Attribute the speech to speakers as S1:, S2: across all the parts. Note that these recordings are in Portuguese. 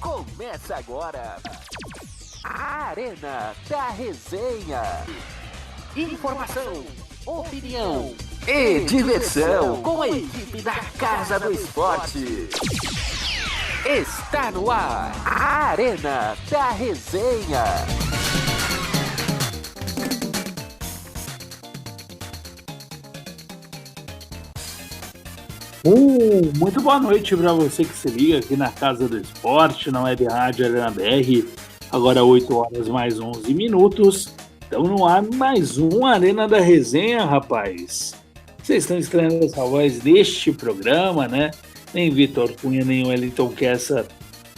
S1: Começa agora a Arena da Resenha. Informação, opinião e diversão com a equipe da Casa do Esporte. Está no ar a Arena da Resenha.
S2: Muito boa noite para você que se liga aqui na Casa do Esporte, na Web Rádio Arena BR, agora 8 horas mais 11 minutos. Então no ar mais um Arena da Resenha, rapaz. Vocês estão estranhando essa voz deste programa, né? Nem Vitor Cunha, nem Wellington Kessa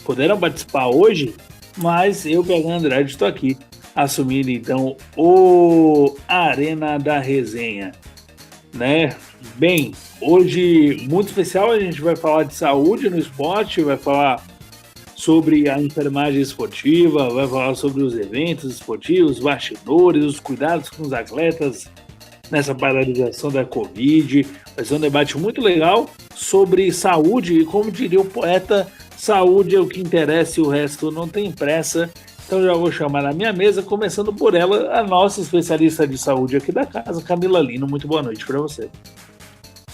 S2: puderam participar hoje, mas eu, PH Andrade, estou aqui, assumindo então o Arena da Resenha, né? Bem, hoje muito especial, a gente vai falar de saúde no esporte, vai falar sobre a enfermagem esportiva, vai falar sobre os eventos esportivos, bastidores, os cuidados com os atletas nessa paralisação da Covid. Vai ser um debate muito legal sobre saúde e, como diria o poeta, saúde é o que interessa e o resto não tem pressa. Então já vou chamar na minha mesa, começando por ela, a nossa especialista de saúde aqui da casa, Camila Lino. Muito boa noite para você.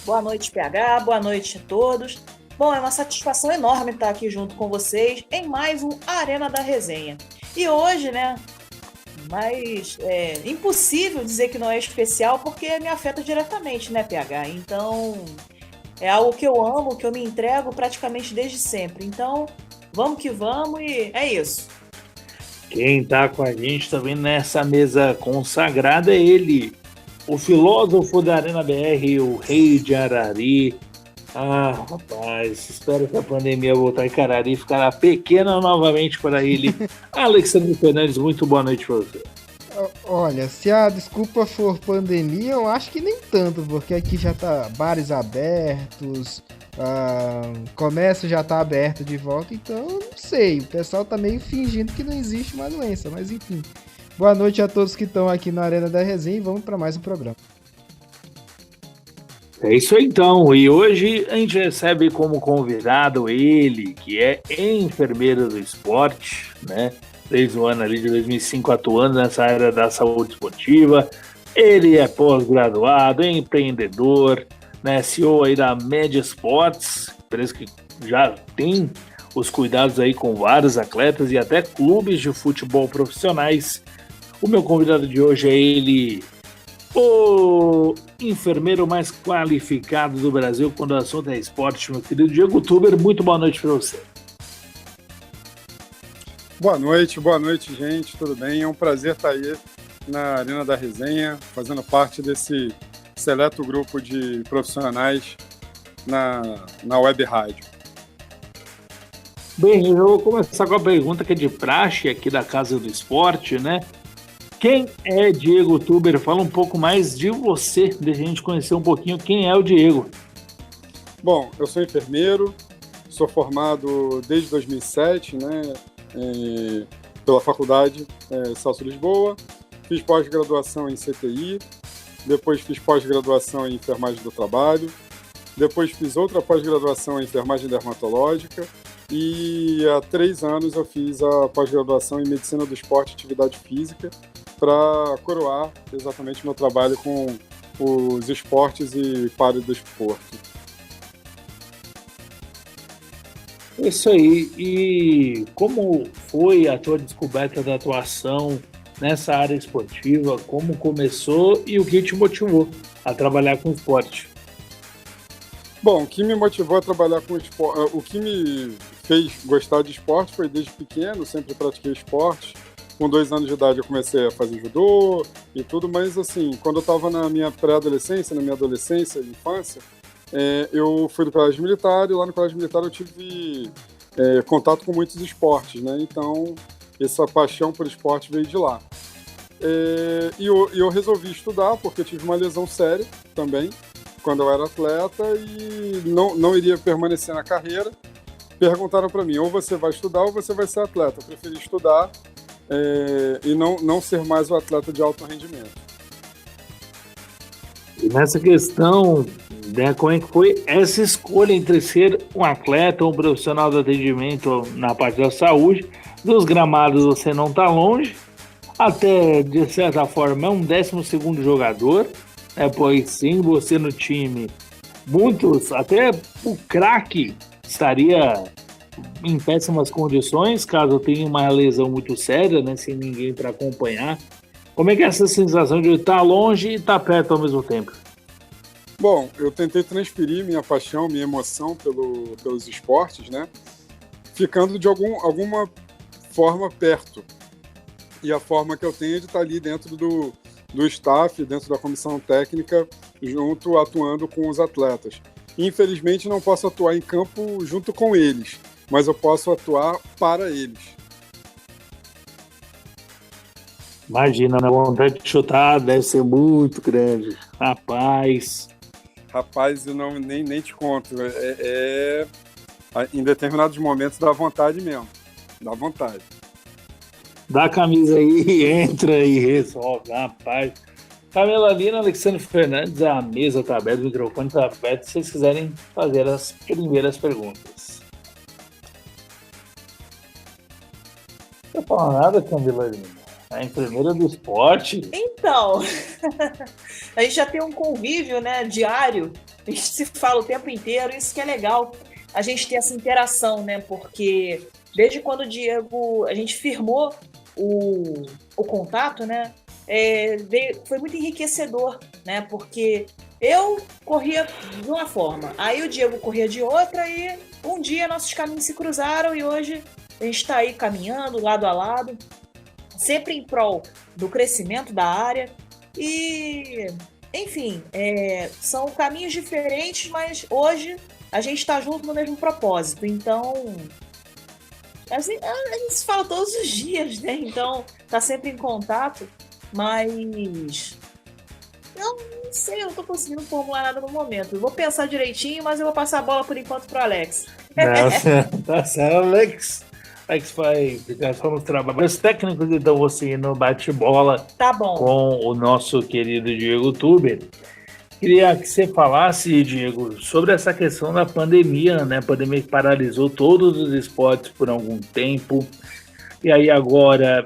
S3: Boa noite, PH, boa noite a todos. Bom, é uma satisfação enorme estar aqui junto com vocês em mais um Arena da Resenha. E hoje, né, mas é impossível dizer que não é especial porque me afeta diretamente, né, PH? Então, é algo que eu amo, que eu me entrego praticamente desde sempre. Então, vamos que vamos e é isso.
S2: Quem está com a gente também nessa mesa consagrada é ele, o filósofo da Arena BR, o rei de Arari. Ah, rapaz, espero que a pandemia voltar em Carari ficará pequena novamente para ele. Alexandre Fernandes, muito boa noite para você.
S4: Olha, se a desculpa for pandemia, eu acho que nem tanto, porque aqui já tá bares abertos, comércio já tá aberto de volta, então eu não sei, o pessoal tá meio fingindo que não existe uma doença, mas enfim. Boa noite a todos que estão aqui na Arena da Resenha e vamos para mais um programa.
S2: É isso aí então, e hoje a gente recebe como convidado ele, que é enfermeiro do esporte, né? Desde o ano ali de 2005 atuando nessa área da saúde esportiva. Ele é pós-graduado, é empreendedor, né? CEO aí da Média Esportes, empresa que já tem os cuidados aí com vários atletas e até clubes de futebol profissionais. O meu convidado de hoje é ele, o enfermeiro mais qualificado do Brasil quando o assunto é esporte, meu querido Diego Tuber. Muito boa noite para você.
S5: Boa noite, gente, tudo bem? É um prazer estar aí na Arena da Resenha, fazendo parte desse seleto grupo de profissionais na Web Rádio.
S2: Bem, eu vou começar com a pergunta que é de praxe aqui da Casa do Esporte, né? Quem é Diego Tuber? Fala um pouco mais de você, deixa a gente conhecer um pouquinho quem é o Diego.
S5: Bom, eu sou enfermeiro, sou formado desde 2007, né, pela Faculdade Celso Lisboa, fiz pós-graduação em CTI, depois fiz pós-graduação em enfermagem do trabalho, depois fiz outra pós-graduação em enfermagem dermatológica e há 3 anos eu fiz a pós-graduação em medicina do esporte e atividade física, para coroar exatamente meu trabalho com os esportes e paradesporto.
S2: Isso aí. E como foi a tua descoberta da atuação nessa área esportiva? Como começou e o que te motivou a trabalhar com esporte?
S5: Bom, o que me motivou a trabalhar com esporte, o que me fez gostar de esporte foi desde pequeno, sempre pratiquei esporte. Com 2 anos de idade eu comecei a fazer judô e tudo, mas assim, quando eu estava na minha pré-adolescência, na minha adolescência e infância, eu fui do colégio militar e lá no colégio militar eu tive contato com muitos esportes, né? Então, essa paixão por esporte veio de lá. E eu resolvi estudar porque eu tive uma lesão séria também, quando eu era atleta e não iria permanecer na carreira. Perguntaram para mim, ou você vai estudar ou você vai ser atleta. Eu preferi estudar e não ser mais o atleta de alto rendimento.
S2: nessa questão, né, como é que foi essa escolha entre ser um atleta ou um profissional do atendimento na parte da saúde? Dos gramados você não está longe, até de certa forma é um 12º jogador, né, pois sim, você no time, muitos, até o craque estaria em péssimas condições, caso tenha uma lesão muito séria, né, sem ninguém para acompanhar. Como é que é essa sensação de estar longe e estar perto ao mesmo tempo?
S5: Bom, eu tentei transferir minha paixão, minha emoção pelos esportes, né? Ficando de alguma forma perto. E a forma que eu tenho é de estar ali dentro do staff, dentro da comissão técnica, atuando com os atletas. Infelizmente, não posso atuar em campo junto com eles, mas eu posso atuar para eles.
S2: Imagina, a vontade de chutar deve ser muito grande. Rapaz,
S5: eu nem te conto. Em determinados momentos dá vontade mesmo. Dá vontade.
S2: dá a camisa aí, entra e resolve. Rapaz. Camila Lina, Alexandre Fernandes, a mesa está aberta, o microfone está aberto, se vocês quiserem fazer as primeiras perguntas. Não fala nada, Camila Lina. A enfermeira do esporte.
S3: Então, a gente já tem um convívio, né, diário, a gente se fala o tempo inteiro, isso que é legal, a gente ter essa interação, né, porque desde quando o Diego, a gente firmou o contato, né, foi muito enriquecedor, né, porque eu corria de uma forma, aí o Diego corria de outra e um dia nossos caminhos se cruzaram e hoje a gente está aí caminhando lado a lado, sempre em prol do crescimento da área e, enfim, são caminhos diferentes, mas hoje a gente está junto no mesmo propósito, então assim, a gente se fala todos os dias, né? Então tá sempre em contato, mas eu não sei, eu não tô conseguindo formular nada no momento. Eu vou pensar direitinho, mas eu vou passar a bola por enquanto pro Alex.
S2: Tá certo, Alex. Alex vai ficar só nos trabalhos técnicos, então você ir no bate-bola
S3: Tá bom.
S2: com o nosso querido Diego Tuber. Queria que você falasse, Diego, sobre essa questão da pandemia, né? A pandemia que paralisou todos os esportes por algum tempo. E aí agora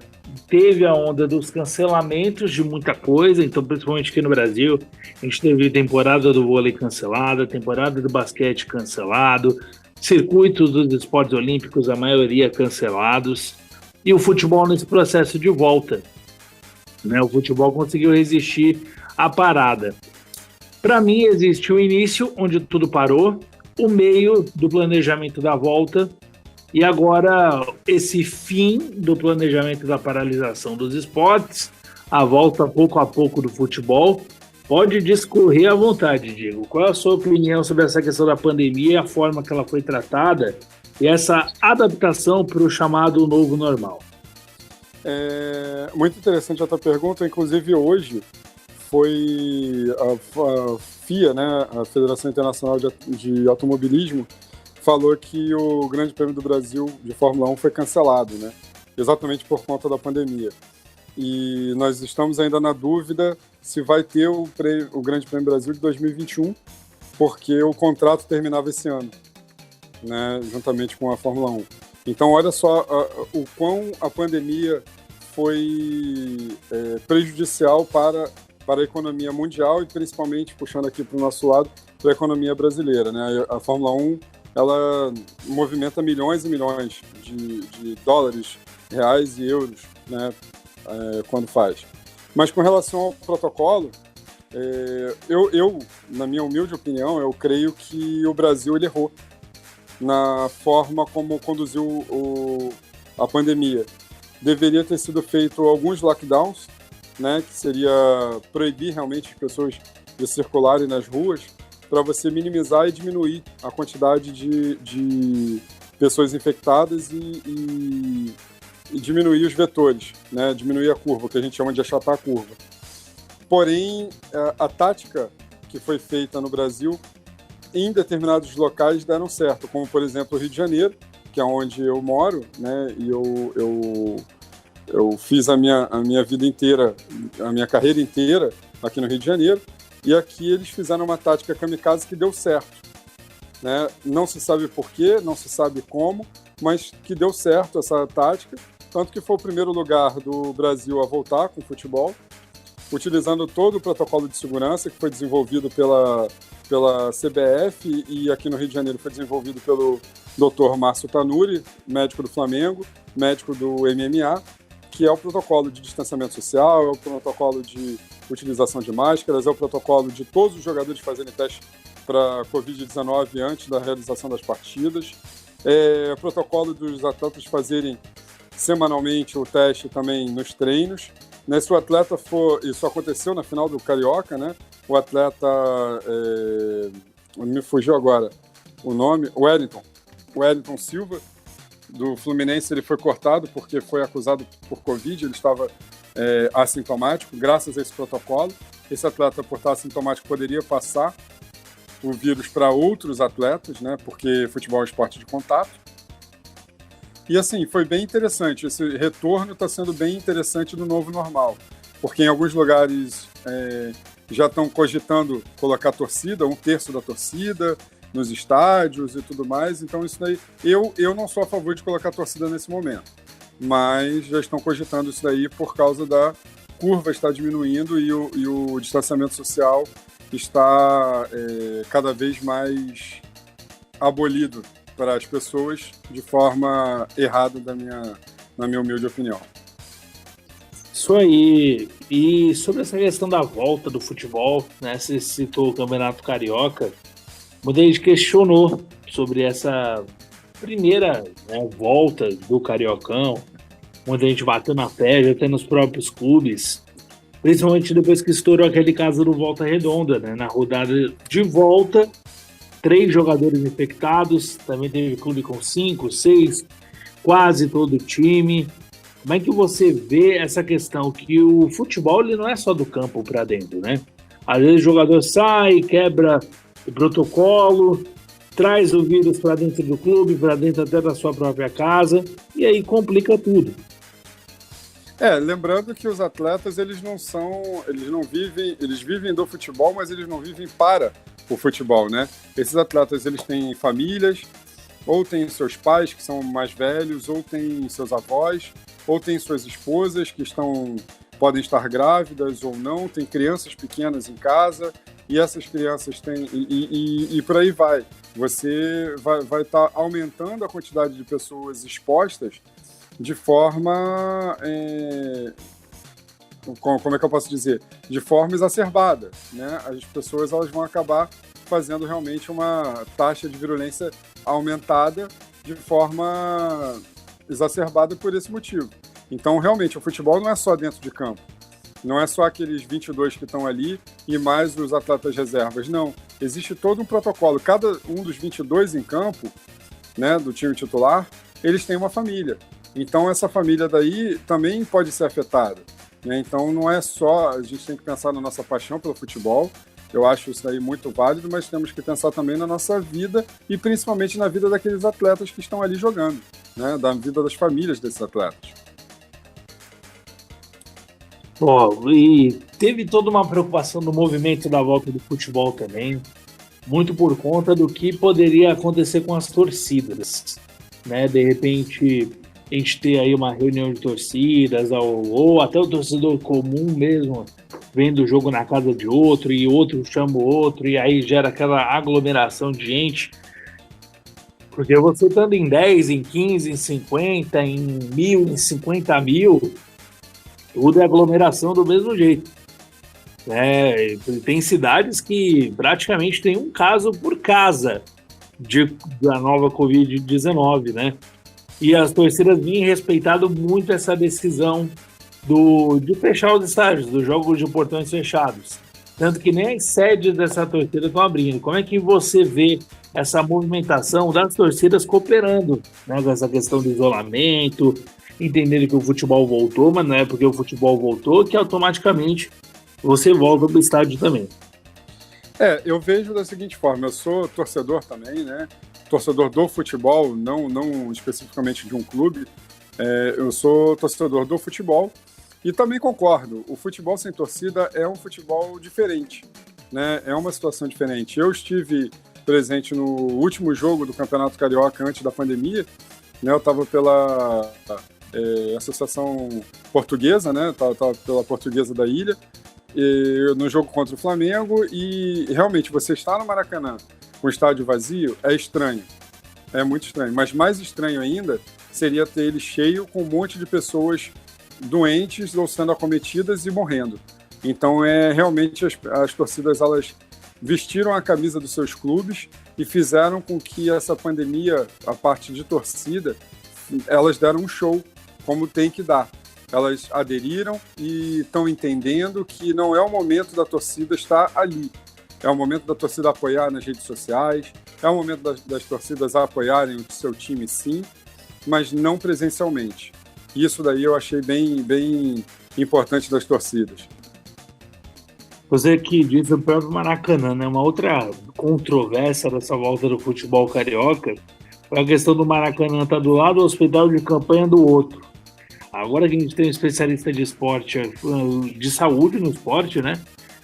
S2: teve a onda dos cancelamentos de muita coisa, então principalmente aqui no Brasil, a gente teve temporada do vôlei cancelada, temporada do basquete cancelado, circuitos dos esportes olímpicos, a maioria cancelados, e o futebol nesse processo de volta, né? O futebol conseguiu resistir à parada. Para mim, existe o início, onde tudo parou, o meio do planejamento da volta, e agora esse fim do planejamento da paralisação dos esportes, a volta pouco a pouco do futebol. Pode discorrer à vontade, Diego. Qual é a sua opinião sobre essa questão da pandemia e a forma que ela foi tratada e essa adaptação para o chamado novo normal?
S5: Muito interessante a tua pergunta. Inclusive, hoje foi a FIA, né, a Federação Internacional de Automobilismo, falou que o Grande Prêmio do Brasil de Fórmula 1 foi cancelado, né, exatamente por conta da pandemia. E nós estamos ainda na dúvida se vai ter o Grande Prêmio Brasil de 2021, porque o contrato terminava esse ano, né, juntamente com a Fórmula 1. Então, olha só o quão a pandemia foi prejudicial para a economia mundial e principalmente, puxando aqui para o nosso lado, para a economia brasileira, né? A Fórmula 1, ela movimenta milhões e milhões de dólares, reais e euros, né? Quando faz. Mas com relação ao protocolo, eu, na minha humilde opinião, eu creio que o Brasil ele errou na forma como conduziu a pandemia. Deveria ter sido feito alguns lockdowns, né, que seria proibir realmente as pessoas de circularem nas ruas, para você minimizar e diminuir a quantidade de pessoas infectadas e diminuir os vetores, né? Diminuir a curva, que a gente chama de achatar a curva. Porém, a tática que foi feita no Brasil, em determinados locais deram certo, como, por exemplo, o Rio de Janeiro, que é onde eu moro, né? E eu fiz a minha vida inteira, a minha carreira inteira aqui no Rio de Janeiro, e aqui eles fizeram uma tática kamikaze que deu certo, né? Não se sabe por quê, não se sabe como, mas que deu certo essa tática, tanto que foi o primeiro lugar do Brasil a voltar com o futebol, utilizando todo o protocolo de segurança que foi desenvolvido pela CBF e aqui no Rio de Janeiro foi desenvolvido pelo Dr. Márcio Tanuri, médico do Flamengo, médico do MMA, que é o protocolo de distanciamento social, é o protocolo de utilização de máscaras, é o protocolo de todos os jogadores fazerem teste para Covid-19 antes da realização das partidas, é o protocolo dos atletas fazerem semanalmente o teste também nos treinos. Né, se o atleta for... Isso aconteceu na final do Carioca, né? O atleta... me fugiu agora o nome. Wellington Silva, do Fluminense, ele foi cortado porque foi acusado por Covid, ele estava assintomático, graças a esse protocolo. Esse atleta, por estar assintomático, poderia passar o vírus para outros atletas, né? Porque futebol é um esporte de contato. E assim, foi bem interessante, esse retorno está sendo bem interessante do novo normal, porque em alguns lugares já estão cogitando colocar torcida, 1/3 da torcida, nos estádios e tudo mais, então isso daí, eu não sou a favor de colocar torcida nesse momento, mas já estão cogitando isso daí por causa da curva estar diminuindo e o distanciamento social está cada vez mais abolido para as pessoas de forma errada, na minha humilde opinião.
S2: Isso aí. E sobre essa questão da volta do futebol, né? Você citou o Campeonato Carioca, muita gente questionou sobre essa primeira, né, volta do Cariocão, muita gente bateu na pele, até nos próprios clubes, principalmente depois que estourou aquele caso do Volta Redonda, né? Na rodada de volta, 3 jogadores infectados, também teve clube com 5, 6, quase todo o time. Como é que você vê essa questão que o futebol ele não é só do campo para dentro, né? Às vezes o jogador sai, quebra o protocolo, traz o vírus para dentro do clube, para dentro até da sua própria casa, e aí complica tudo.
S5: Lembrando que os atletas, eles vivem do futebol, mas eles não vivem para o futebol, né? Esses atletas, eles têm famílias, ou têm seus pais que são mais velhos, ou têm seus avós, ou têm suas esposas que podem estar grávidas ou não, tem crianças pequenas em casa, e essas crianças têm... E por aí vai. Você vai estar aumentando a quantidade de pessoas expostas de forma... como é que eu posso dizer? De forma exacerbada, né? As pessoas elas vão acabar fazendo realmente uma taxa de virulência aumentada de forma exacerbada por esse motivo. Então, realmente, o futebol não é só dentro de campo. Não é só aqueles 22 que estão ali e mais os atletas reservas. Não. Existe todo um protocolo. Cada um dos 22 em campo, né, do time titular, eles têm uma família. Então, essa família daí também pode ser afetada. Né? Então, não é só... A gente tem que pensar na nossa paixão pelo futebol. Eu acho isso aí muito válido, mas temos que pensar também na nossa vida e principalmente na vida daqueles atletas que estão ali jogando, né? Da vida das famílias desses atletas.
S2: E teve toda uma preocupação do movimento da volta do futebol também, muito por conta do que poderia acontecer com as torcidas, né? De repente, a gente ter aí uma reunião de torcidas, ou até o torcedor comum mesmo, vendo o jogo na casa de outro, e outro chama o outro, e aí gera aquela aglomeração de gente. Porque você estando em 10, em 15, em 50, em 1.000, em 50 mil, tudo é aglomeração do mesmo jeito. Tem cidades que praticamente tem um caso por casa da nova Covid-19, né? E as torcidas vinham respeitado muito essa decisão de fechar os estádios, dos jogos de portões fechados. Tanto que nem as sedes dessa torcida estão abrindo. Como é que você vê essa movimentação das torcidas cooperando, né, com essa questão do isolamento, entendendo que o futebol voltou, mas não é porque o futebol voltou que automaticamente você volta para o estádio também?
S5: Eu vejo da seguinte forma, eu sou torcedor também, né? Torcedor do futebol, não especificamente de um clube, eu sou torcedor do futebol e também concordo, o futebol sem torcida é um futebol diferente, né, é uma situação diferente. Eu estive presente no último jogo do Campeonato Carioca antes da pandemia, né, eu estava pela Associação Portuguesa, né, tava pela Portuguesa da Ilha, no jogo contra o Flamengo, e realmente você estar no Maracanã com o estádio vazio é estranho, é muito estranho, mas mais estranho ainda seria ter ele cheio com um monte de pessoas doentes ou sendo acometidas e morrendo. Então, realmente as torcidas, elas vestiram a camisa dos seus clubes e fizeram com que essa pandemia, a parte de torcida, elas deram um show, como tem que dar. Elas aderiram e estão entendendo que não é o momento da torcida estar ali. É o momento da torcida apoiar nas redes sociais, é o momento das torcidas apoiarem o seu time, sim, mas não presencialmente. Isso daí eu achei bem importante das torcidas.
S2: Você que disse o próprio Maracanã, né? Uma outra controvérsia dessa volta do futebol carioca foi a questão do Maracanã estar do lado do hospital de campanha do outro. Agora que a gente tem um especialista de esporte, de saúde no esporte, né?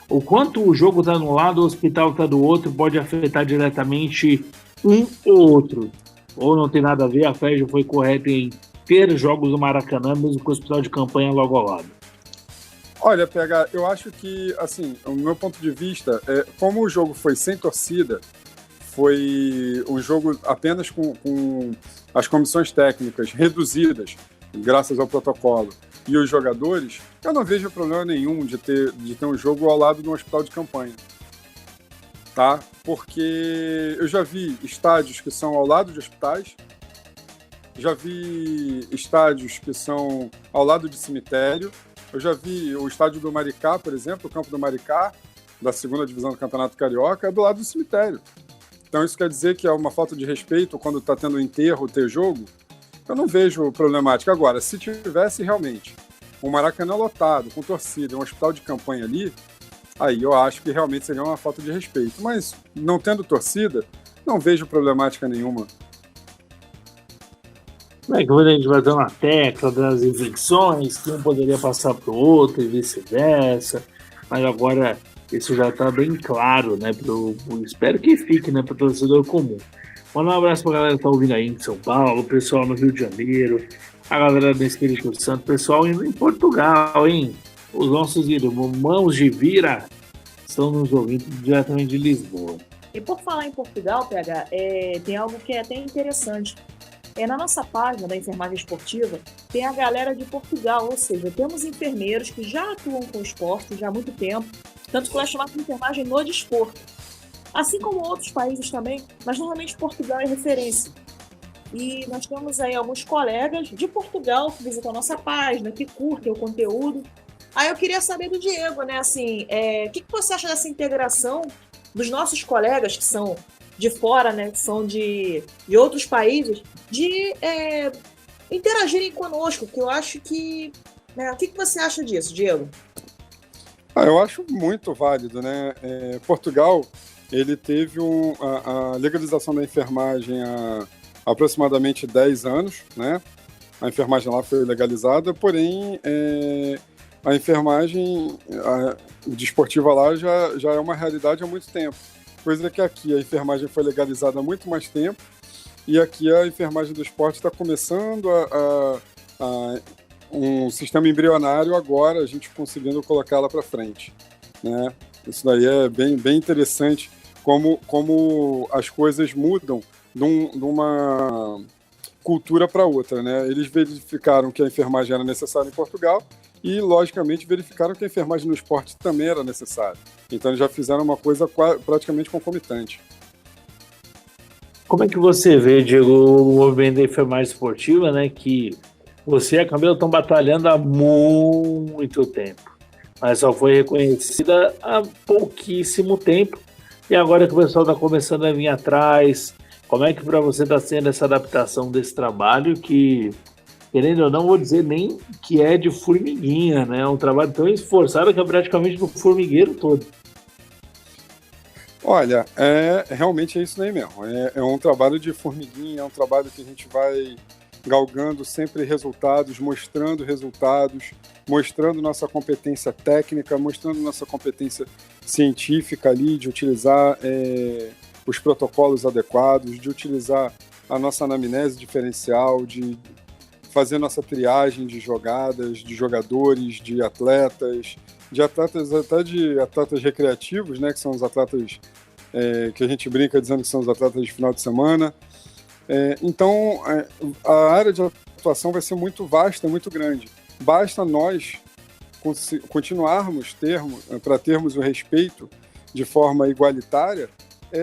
S2: O quanto o jogo está de um lado, o hospital está do outro, pode afetar diretamente um ou outro. Ou não tem nada a ver, a FERJ foi correta em ter jogos do Maracanã, mesmo com o hospital de campanha logo ao lado.
S5: Olha, PH, eu acho que, assim, o meu ponto de vista, como o jogo foi sem torcida, foi um jogo apenas com as comissões técnicas reduzidas, graças ao protocolo, e os jogadores, eu não vejo problema nenhum de ter um jogo ao lado de um hospital de campanha. Tá? Porque eu já vi estádios que são ao lado de hospitais, já vi estádios que são ao lado de cemitério, eu já vi o estádio do Maricá, por exemplo, o campo do Maricá, da 2ª divisão do Campeonato Carioca, é do lado do cemitério. Então isso quer dizer que é uma falta de respeito quando está tendo enterro, ter jogo? Eu não vejo problemática. Agora, se tivesse realmente um Maracanã lotado, com torcida, um hospital de campanha ali, aí eu acho que realmente seria uma falta de respeito. Mas não tendo torcida, não vejo problemática nenhuma.
S2: Como é que a gente vai dar uma tecla das infecções, que um poderia passar para o outro e vice-versa, mas agora isso já está bem claro, né? Espero que fique, né, para o torcedor comum. Manda um abraço para a galera que está ouvindo aí em São Paulo, o pessoal no Rio de Janeiro, a galera do Espírito Santo, o pessoal indo em Portugal, hein? Os nossos irmãos de Vira estão nos ouvindo diretamente de Lisboa.
S3: E por falar em Portugal, PH, tem algo que é até interessante. Na nossa página da enfermagem esportiva, tem a galera de Portugal, ou seja, temos enfermeiros que já atuam com o esporte já há muito tempo, tanto que ela é chamada de enfermagem no desporto. Assim como outros países também, mas normalmente Portugal é referência. E nós temos aí alguns colegas de Portugal que visitam a nossa página, que curtem o conteúdo. Aí eu queria saber do Diego, né, assim, o que você acha dessa integração dos nossos colegas que são de fora, né, que são de outros países, de interagirem conosco, que eu acho que... o que você acha disso, Diego?
S5: Eu acho muito válido, né? Portugal, ele teve a legalização da enfermagem há aproximadamente 10 anos, né? A enfermagem lá foi legalizada, porém a enfermagem desportiva lá já é uma realidade há muito tempo. Coisa que aqui a enfermagem foi legalizada há muito mais tempo e aqui a enfermagem do esporte está começando um sistema embrionário agora, a gente conseguindo colocá-la para frente, né? Isso daí é bem interessante, como as coisas mudam de uma cultura para outra, né? Eles verificaram que a enfermagem era necessária em Portugal e, logicamente, verificaram que a enfermagem no esporte também era necessária. Então, eles já fizeram uma coisa praticamente concomitante.
S2: Como é que você vê, Diego, o movimento da enfermagem esportiva, né, que você e a Camila estão batalhando há muito tempo, mas só foi reconhecida há pouquíssimo tempo, e agora que o pessoal está começando a vir atrás, como é que para você está sendo essa adaptação desse trabalho que, querendo ou não, vou dizer nem que é de formiguinha, né? É um trabalho tão esforçado que é praticamente no formigueiro todo.
S5: Olha, realmente é isso daí mesmo. É um trabalho de formiguinha, é um trabalho que a gente vai galgando sempre resultados, mostrando nossa competência técnica, mostrando nossa competência científica ali, de utilizar os protocolos adequados, de utilizar a nossa anamnese diferencial, de fazer nossa triagem de jogadas, de jogadores, de atletas até de atletas recreativos, né, que são os atletas que a gente brinca dizendo que são os atletas de final de semana. Então, a área de atuação vai ser muito vasta, muito grande. Basta nós continuarmos para termos o respeito de forma igualitária,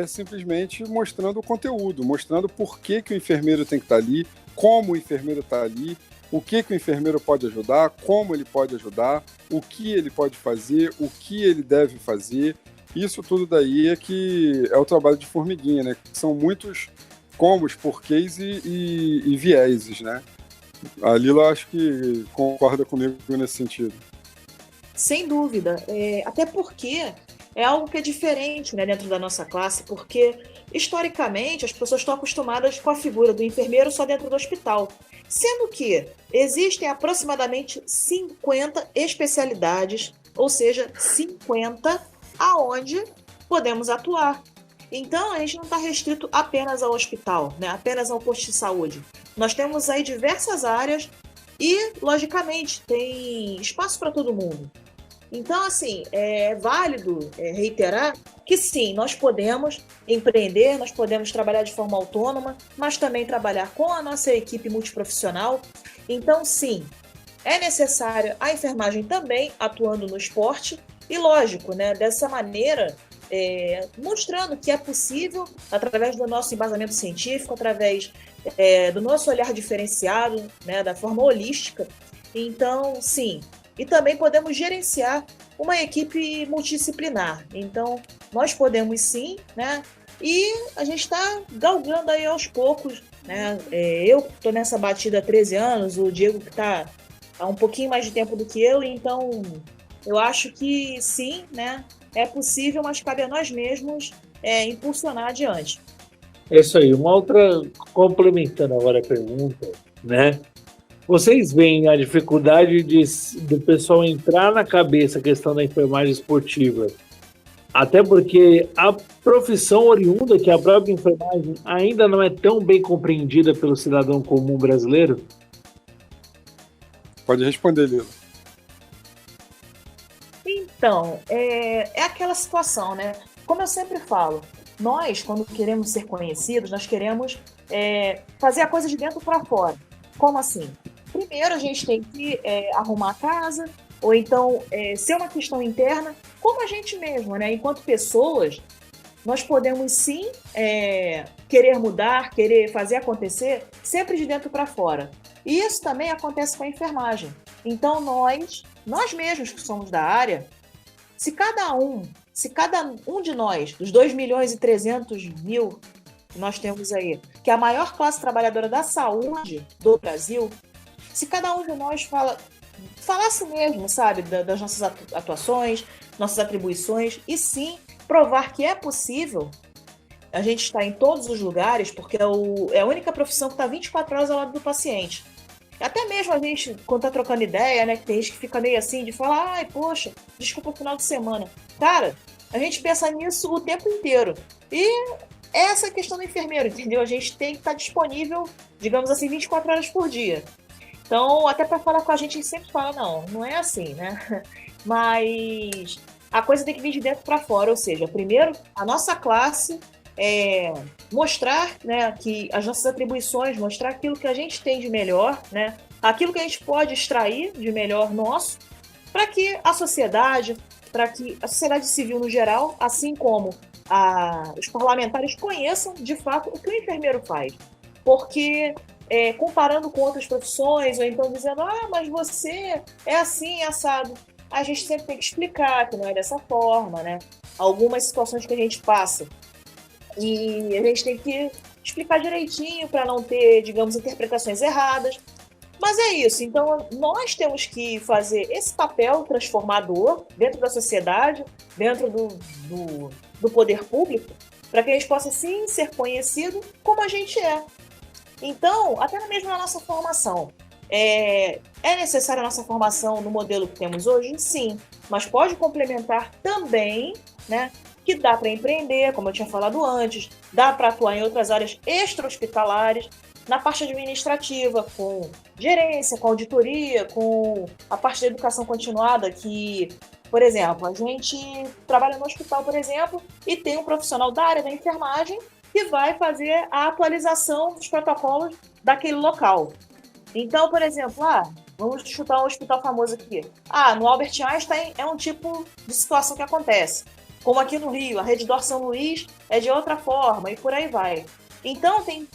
S5: simplesmente mostrando o conteúdo, mostrando por que o enfermeiro tem que estar ali, como o enfermeiro está ali, o que o enfermeiro pode ajudar, como ele pode ajudar, o que ele pode fazer, o que ele deve fazer. Isso tudo daí é o trabalho de formiguinha, né? São muitos comos, porquês e vieses, né? A Lila acho que concorda comigo nesse sentido.
S3: Sem dúvida. Até porque é algo que é diferente, né, dentro da nossa classe, porque historicamente as pessoas estão acostumadas com a figura do enfermeiro só dentro do hospital, sendo que existem aproximadamente 50 especialidades, ou seja, 50 aonde podemos atuar. Então, a gente não está restrito apenas ao hospital, né, apenas ao posto de saúde. Nós temos aí diversas áreas e, logicamente, tem espaço para todo mundo. Então, assim, é válido reiterar que sim, nós podemos empreender, nós podemos trabalhar de forma autônoma, mas também trabalhar com a nossa equipe multiprofissional. Então, sim, é necessária a enfermagem também atuando no esporte e, lógico, né, dessa maneira, mostrando que é possível, através do nosso embasamento científico, através do nosso olhar diferenciado, né, da forma holística. Então, sim. E também podemos gerenciar uma equipe multidisciplinar. Então, nós podemos sim, né? E a gente está galgando aí aos poucos, né? Eu estou nessa batida há 13 anos, o Diego que está há um pouquinho mais de tempo do que eu, então eu acho que sim, né? É possível, mas cabe a nós mesmos impulsionar adiante.
S2: É isso aí. Uma outra, complementando agora a pergunta, né? Vocês veem a dificuldade do pessoal entrar na cabeça a questão da enfermagem esportiva? Até porque a profissão oriunda, que é a própria enfermagem, ainda não é tão bem compreendida pelo cidadão comum brasileiro?
S5: Pode responder, Lila.
S3: Então, é aquela situação, né? Como eu sempre falo, nós, quando queremos ser conhecidos, nós queremos fazer a coisa de dentro para fora. Como assim? Primeiro, a gente tem que arrumar a casa, ou então ser uma questão interna, como a gente mesmo, né? Enquanto pessoas, nós podemos sim querer mudar, querer fazer acontecer, sempre de dentro para fora. E isso também acontece com a enfermagem. Então, nós mesmos que somos da área, se cada um de nós, dos 2.300.000 que nós temos aí, que é a maior classe trabalhadora da saúde do Brasil, se cada um de nós falasse mesmo, sabe, das nossas atuações, nossas atribuições, e sim provar que é possível a gente estar em todos os lugares, porque é a única profissão que está 24 horas ao lado do paciente. Até mesmo a gente, quando tá trocando ideia, né, que tem gente que fica meio assim, de falar, ai, poxa, desculpa o final de semana. Cara, a gente pensa nisso o tempo inteiro. E essa é a questão do enfermeiro, entendeu? A gente tem que estar disponível, digamos assim, 24 horas por dia. Então, até para falar com a gente sempre fala, não é assim, né? Mas a coisa tem que vir de dentro para fora, ou seja, primeiro, a nossa classe mostrar, né, que as nossas atribuições, mostrar aquilo que a gente tem de melhor, né, aquilo que a gente pode extrair de melhor nosso, para que a sociedade civil no geral, assim como os parlamentares conheçam de fato o que o enfermeiro faz. Porque comparando com outras profissões, ou então dizendo, mas você é assim, assado, a gente sempre tem que explicar que não é dessa forma, né? Algumas situações que a gente passa e a gente tem que explicar direitinho para não ter, digamos, interpretações erradas. Mas é isso, então nós temos que fazer esse papel transformador dentro da sociedade, dentro do poder público, para que a gente possa sim ser conhecido como a gente é. Então, até mesmo na nossa formação, é necessária a nossa formação no modelo que temos hoje? Sim, mas pode complementar também né? Que dá para empreender, como eu tinha falado antes, dá para atuar em outras áreas extra-hospitalares, na parte administrativa, com gerência, com auditoria, com a parte da educação continuada, que, por exemplo, a gente trabalha no hospital, por exemplo, e tem um profissional da área da enfermagem que vai fazer a atualização dos protocolos daquele local. Então, por exemplo, vamos chutar um hospital famoso aqui. No Albert Einstein é um tipo de situação que acontece. Como aqui no Rio, a rede do São Luís é de outra forma, e por aí vai. Então, tem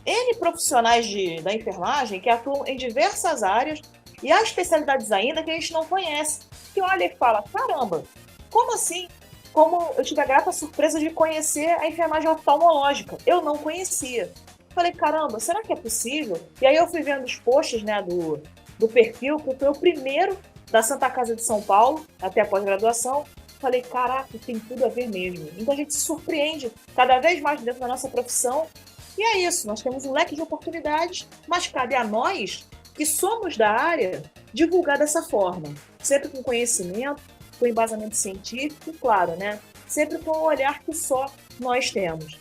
S3: N profissionais da enfermagem que atuam em diversas áreas, e há especialidades ainda que a gente não conhece. Que olha e fala, caramba, como assim? Como eu tive a grata surpresa de conhecer a enfermagem oftalmológica. Eu não conhecia. Falei, caramba, será que é possível? E aí eu fui vendo os posts, né, do perfil, que foi o primeiro da Santa Casa de São Paulo, até a pós-graduação. Falei, caraca, tem tudo a ver mesmo. Então a gente se surpreende cada vez mais dentro da nossa profissão. E é isso, nós temos um leque de oportunidades, mas cabe a nós, que somos da área, divulgar dessa forma. Sempre com conhecimento, com embasamento científico, claro, né? Sempre com o olhar que só nós temos.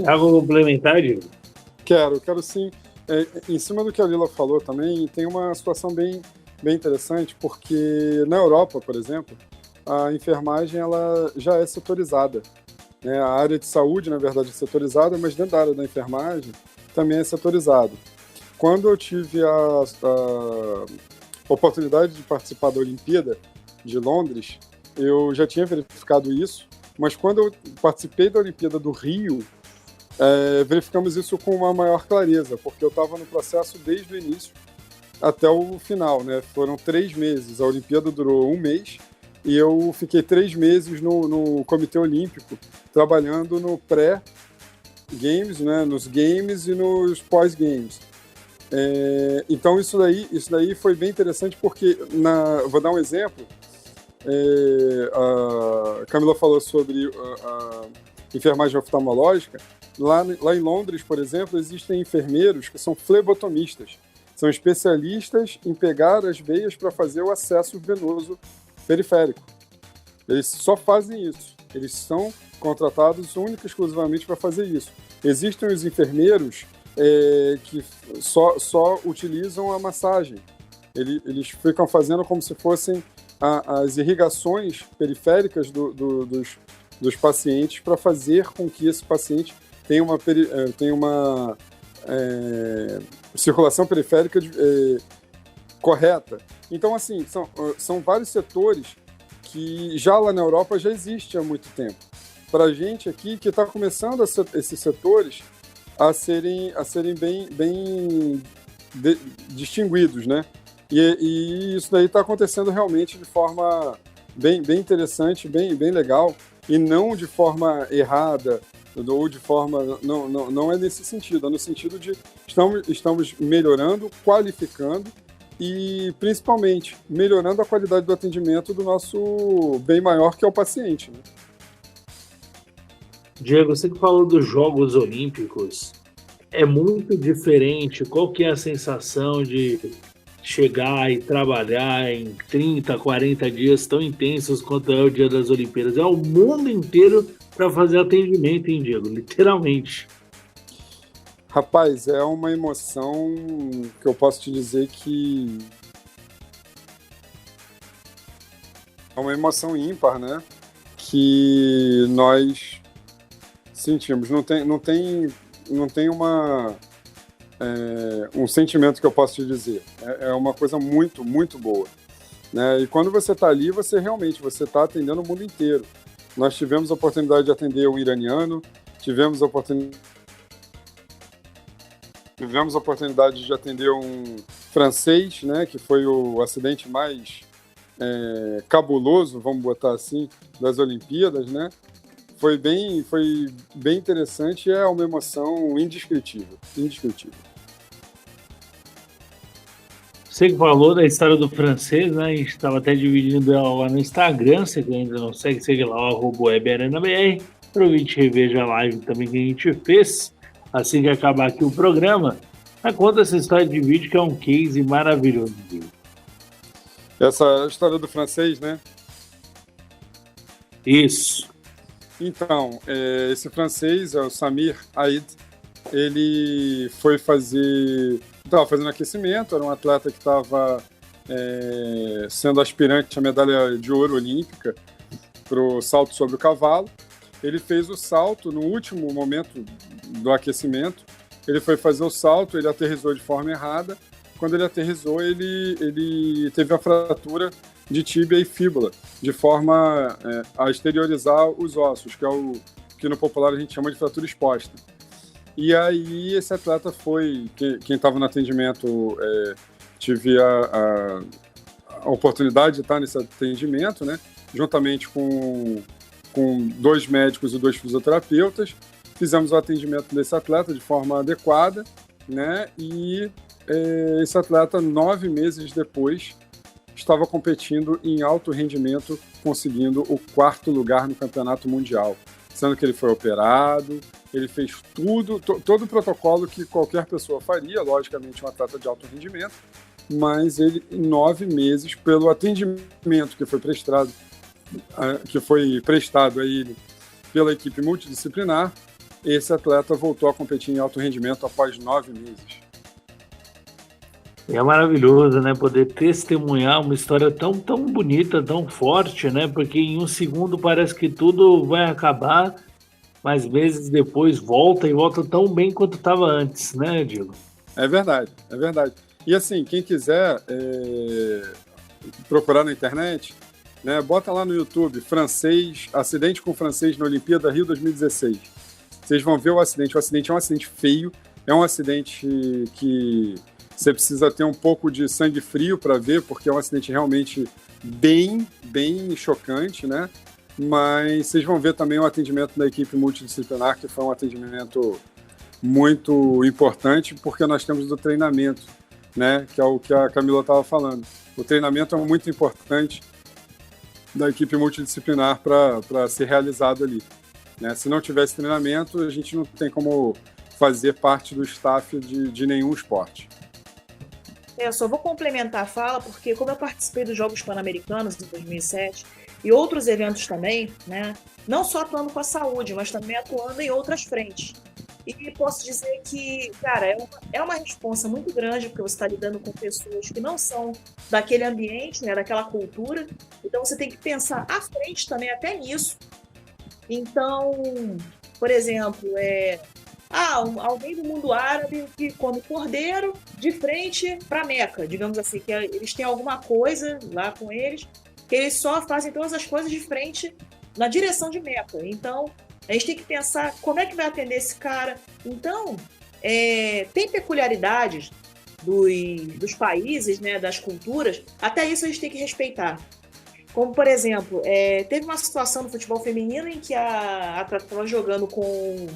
S2: Algo complementar, Diego?
S5: Quero sim. Em cima do que a Lila falou também, tem uma situação bem interessante, porque na Europa, por exemplo, a enfermagem ela já é setorizada. Né? A área de saúde, na verdade, é setorizada, mas dentro da área da enfermagem também é setorizado. Quando eu tive a oportunidade de participar da Olimpíada de Londres, eu já tinha verificado isso, mas quando eu participei da Olimpíada do Rio, verificamos isso com uma maior clareza, porque eu estava no processo desde o início até o final, né? Foram 3 meses, a Olimpíada durou 1 mês, e eu fiquei 3 meses no Comitê Olímpico, trabalhando no pré-games, né? Nos games e nos pós-games. Então isso daí foi bem interessante, porque, vou dar um exemplo, a Camila falou sobre a enfermagem oftalmológica. Lá em Londres, por exemplo, existem enfermeiros que são flebotomistas. São especialistas em pegar as veias para fazer o acesso venoso periférico. Eles só fazem isso. Eles são contratados única e exclusivamente para fazer isso. Existem os enfermeiros que só utilizam a massagem. Eles ficam fazendo como se fossem as irrigações periféricas dos pacientes para fazer com que esse paciente tenha uma circulação periférica correta. Então, assim, são vários setores que já lá na Europa já existe há muito tempo. Para a gente aqui, que está começando esses setores a serem bem distinguidos, né? E isso daí está acontecendo realmente de forma bem interessante, bem legal, e não de forma errada, ou de forma... Não é nesse sentido, é no sentido de estamos melhorando, qualificando e, principalmente, melhorando a qualidade do atendimento do nosso bem maior, que é o paciente, né?
S2: Diego, você que falou dos Jogos Olímpicos, é muito diferente. Qual que é a sensação de chegar e trabalhar em 30, 40 dias tão intensos quanto é o dia das Olimpíadas? É o mundo inteiro para fazer atendimento, hein, Diego? Literalmente.
S5: Rapaz, é uma emoção que eu posso te dizer que é uma emoção ímpar, né? Que nós sentimos. Não tem um sentimento que eu posso te dizer. É uma coisa muito, muito boa, né? E quando você está ali, você está atendendo o mundo inteiro. Nós tivemos a oportunidade de atender um iraniano, tivemos a oportunidade de atender um francês, né, que foi o acidente mais cabuloso, vamos botar assim, das Olimpíadas, né? Foi bem interessante e é uma emoção indescritível.
S2: Você que falou da história do francês, né? A gente estava até dividindo ela lá no Instagram. Você que ainda não segue lá o @webarenabr. Aproveite e reveja a live também que a gente fez assim que acabar aqui o programa. Conta essa história de vídeo que é um case maravilhoso.
S5: Essa história do francês, né?
S2: Isso.
S5: Então, esse francês, o Samir Aid, ele foi estava fazendo aquecimento, era um atleta que estava sendo aspirante à medalha de ouro olímpica para o salto sobre o cavalo. Ele fez o salto no último momento do aquecimento, ele foi fazer o salto, ele aterrissou de forma errada. Quando ele aterrissou, ele teve a fratura de tíbia e fíbula, de forma a exteriorizar os ossos, que é o que no popular a gente chama de fratura exposta. E aí esse atleta foi, quem estava no atendimento, tive a oportunidade de estar nesse atendimento, né, juntamente com 2 médicos e 2 fisioterapeutas, fizemos o atendimento desse atleta de forma adequada, né, e esse atleta, 9 meses depois, estava competindo em alto rendimento, conseguindo o 4º lugar no campeonato mundial, sendo que ele foi operado, ele fez todo o protocolo que qualquer pessoa faria, logicamente um atleta de alto rendimento, mas ele, em 9 meses, pelo atendimento que foi prestado a ele pela equipe multidisciplinar, esse atleta voltou a competir em alto rendimento após 9 meses.
S2: É maravilhoso, né? Poder testemunhar uma história tão bonita, tão forte, né? Porque em um segundo parece que tudo vai acabar, mas meses depois volta e volta tão bem quanto estava antes, né, Diego?
S5: É verdade, é verdade. E assim, quem quiser procurar na internet, né, bota lá no YouTube, acidente com francês na Olimpíada Rio 2016. Vocês vão ver o acidente. O acidente é um acidente feio, é um acidente que você precisa ter um pouco de sangue frio para ver, porque é um acidente realmente bem chocante, né? Mas vocês vão ver também o atendimento da equipe multidisciplinar, que foi um atendimento muito importante, porque nós temos o treinamento, né? Que é o que a Camila estava falando. O treinamento é muito importante da equipe multidisciplinar para ser realizado ali, né? Se não tivesse treinamento, a gente não tem como fazer parte do staff de nenhum esporte.
S3: Eu só vou complementar a fala, porque como eu participei dos Jogos Pan-Americanos em 2007 e outros eventos também, né, não só atuando com a saúde, mas também atuando em outras frentes. E posso dizer que, cara, é uma responsa muito grande, porque você está lidando com pessoas que não são daquele ambiente, né, daquela cultura. Então você tem que pensar à frente também até nisso. Então, por exemplo, alguém do mundo árabe que come cordeiro de frente para Meca, digamos assim, que eles têm alguma coisa lá com eles, que eles só fazem todas as coisas de frente na direção de Meca. Então, a gente tem que pensar como é que vai atender esse cara. Então, tem peculiaridades dos países, né, das culturas, até isso a gente tem que respeitar. Como, por exemplo, teve uma situação no futebol feminino em que a atleta estava jogando com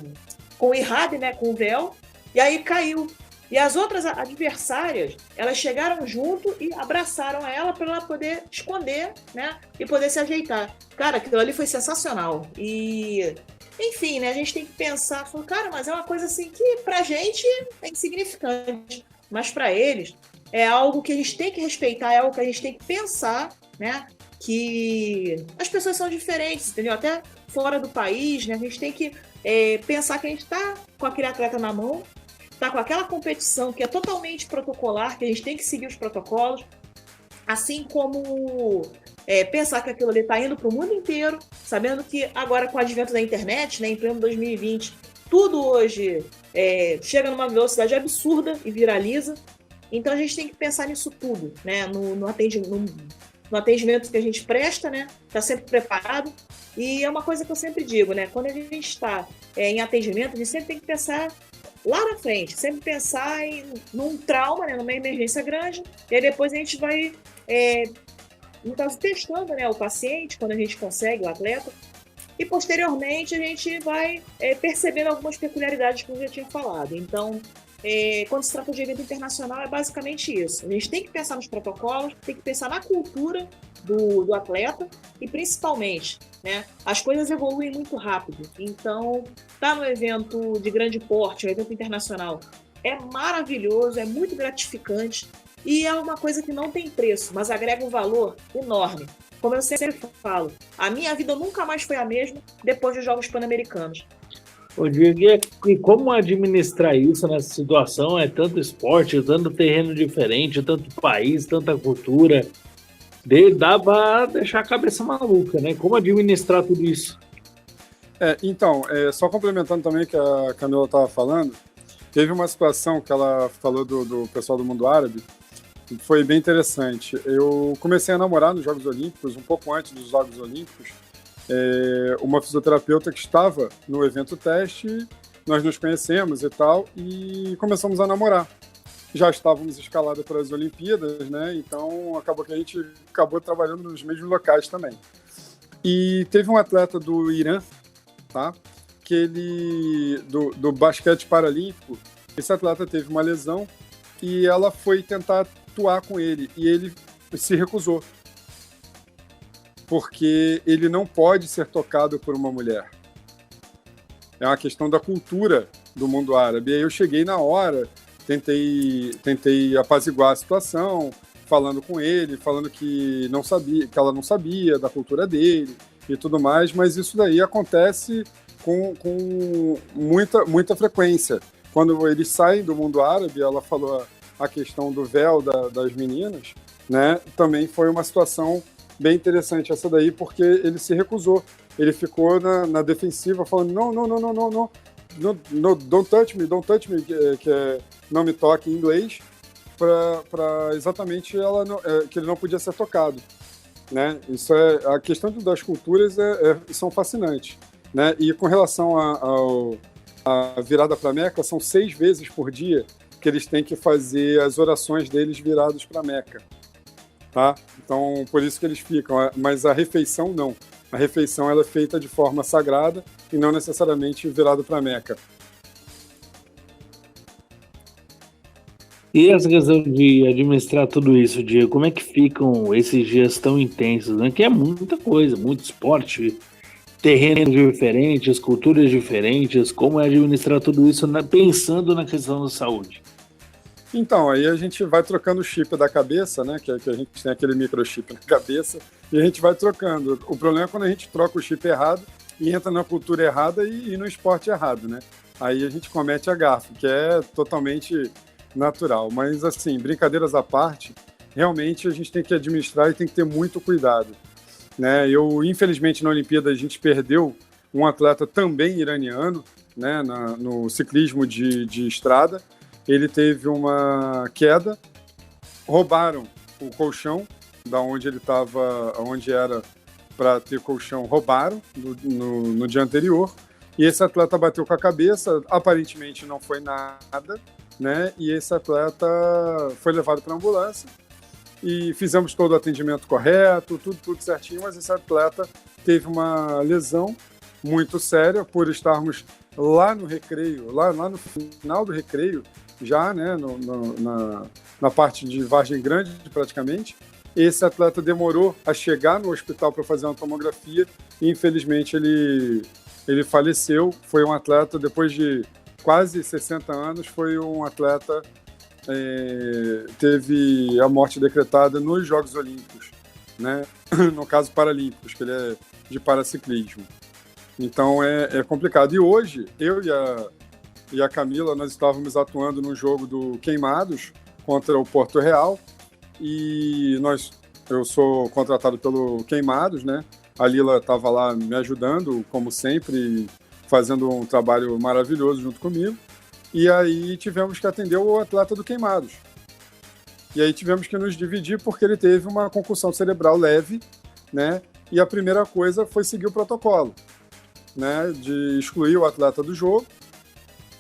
S3: o hijab, né, com o véu, e aí caiu. E as outras adversárias, elas chegaram junto e abraçaram ela para ela poder esconder, né, e poder se ajeitar. Cara, aquilo ali foi sensacional. E, enfim, né, a gente tem que pensar, falar, cara, mas é uma coisa assim que pra gente é insignificante, mas para eles é algo que a gente tem que respeitar, é algo que a gente tem que pensar, né, que as pessoas são diferentes, entendeu? Até fora do país, né, a gente tem que pensar que a gente está com aquele atleta na mão, está com aquela competição que é totalmente protocolar, que a gente tem que seguir os protocolos, assim como pensar que aquilo ali está indo para o mundo inteiro, sabendo que agora com o advento da internet, né, em pleno 2020, tudo hoje chega numa velocidade absurda e viraliza. Então a gente tem que pensar nisso tudo, né, no atendimento que a gente presta, né, tá sempre preparado. E é uma coisa que eu sempre digo, né, quando a gente está em atendimento, a gente sempre tem que pensar lá na frente, sempre pensar num trauma, né, numa emergência grande, e aí depois a gente vai, no caso, testando, né, o paciente, quando a gente consegue, o atleta, e posteriormente a gente vai percebendo algumas peculiaridades que eu já tinha falado. Então, quando se trata de evento internacional, é basicamente isso. A gente tem que pensar nos protocolos, tem que pensar na cultura do atleta e, principalmente, né, as coisas evoluem muito rápido. Então, estar no evento de grande porte, um evento internacional, é maravilhoso, é muito gratificante e é uma coisa que não tem preço, mas agrega um valor enorme. como eu sempre falo, a minha vida nunca mais foi a mesma depois dos Jogos Pan-Americanos.
S2: Ô, Diego, e como administrar isso nessa situação? É tanto esporte, tanto terreno diferente, tanto país, tanta cultura. Dá pra deixar a cabeça maluca, né? Como administrar tudo isso?
S5: Então, só complementando também o que a Camila estava falando, teve uma situação que ela falou do pessoal do mundo árabe, que foi bem interessante. Eu comecei a namorar nos Jogos Olímpicos, um pouco antes dos Jogos Olímpicos, uma fisioterapeuta que estava no evento teste, nós nos conhecemos e tal, e começamos a namorar. Já estávamos escalados para as Olimpíadas, né? Então acabou que a gente acabou trabalhando nos mesmos locais também. E teve um atleta do Irã, tá? Que ele do basquete paralímpico, esse atleta teve uma lesão e ela foi tentar atuar com ele e ele se recusou. Porque ele não pode ser tocado por uma mulher. É uma questão da cultura do mundo árabe. E aí eu cheguei na hora, tentei apaziguar a situação, falando com ele, falando que não sabia, que ela não sabia da cultura dele e tudo mais, mas isso daí acontece com muita frequência. Quando eles saem do mundo árabe, ela falou a questão do véu das meninas, né? Também foi uma situação bem interessante essa daí, porque ele se recusou. Ele ficou na defensiva, falando não, don't touch me, que é não me toque em inglês, para exatamente que ele não podia ser tocado. Né? Isso a questão das culturas são fascinantes. Né? E com relação à virada para Meca, são 6 vezes por dia que eles têm que fazer as orações deles virados para Meca. Tá? Então, por isso que eles ficam. Mas a refeição, não. A refeição ela é feita de forma sagrada e não necessariamente virado para Meca.
S2: E essa questão de administrar tudo isso, Diego, como é que ficam esses dias tão intensos, né? Que é muita coisa, muito esporte, terrenos diferentes, culturas diferentes, como é administrar tudo isso pensando na questão da saúde?
S5: Então, aí a gente vai trocando o chip da cabeça, né? Que a gente tem aquele microchip na cabeça, e a gente vai trocando. O problema é quando a gente troca o chip errado e entra na cultura errada e no esporte errado, né? Aí a gente comete a gafe, que é totalmente natural. Mas, assim, brincadeiras à parte, realmente a gente tem que administrar e tem que ter muito cuidado. Né? Infelizmente, na Olimpíada, a gente perdeu um atleta também iraniano, né? No ciclismo de estrada. Ele teve uma queda, roubaram o colchão da onde ele estava, onde era para ter colchão, roubaram no dia anterior, e esse atleta bateu com a cabeça, aparentemente não foi nada, né? E esse atleta foi levado para a ambulância e fizemos todo o atendimento correto, tudo certinho, mas esse atleta teve uma lesão muito séria por estarmos lá no recreio, lá no final do recreio, já, né, na parte de Vargem Grande, praticamente. Esse atleta demorou a chegar no hospital para fazer uma tomografia e, infelizmente, ele faleceu. Foi um atleta, depois de quase 60 anos, foi um atleta teve a morte decretada nos Jogos Olímpicos, né? No caso Paralímpicos, que ele é de paraciclismo. Então é complicado. E hoje, eu e a Camila, nós estávamos atuando num jogo do Queimados contra o Porto Real e eu sou contratado pelo Queimados, né? A Lila estava lá me ajudando, como sempre, fazendo um trabalho maravilhoso junto comigo. E aí tivemos que atender o atleta do Queimados. E aí tivemos que nos dividir porque ele teve uma concussão cerebral leve, né? E a primeira coisa foi seguir o protocolo, né? De excluir o atleta do jogo,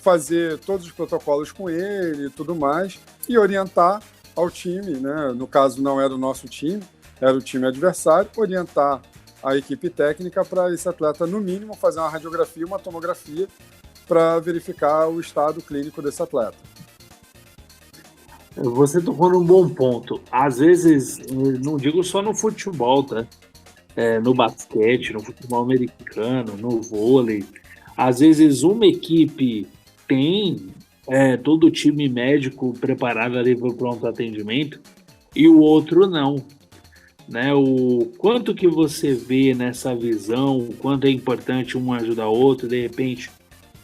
S5: fazer todos os protocolos com ele e tudo mais, e orientar ao time, né? No caso não era o nosso time, era o time adversário, orientar a equipe técnica para esse atleta, no mínimo, fazer uma radiografia, uma tomografia, para verificar o estado clínico desse atleta.
S2: Você tocou num bom ponto. Às vezes, não digo só no futebol, tá? No basquete, no futebol americano, no vôlei. Às vezes, uma equipe tem todo o time médico preparado ali para o pronto atendimento e o outro não. né? O quanto que você vê nessa visão, o quanto é importante um ajudar o outro, de repente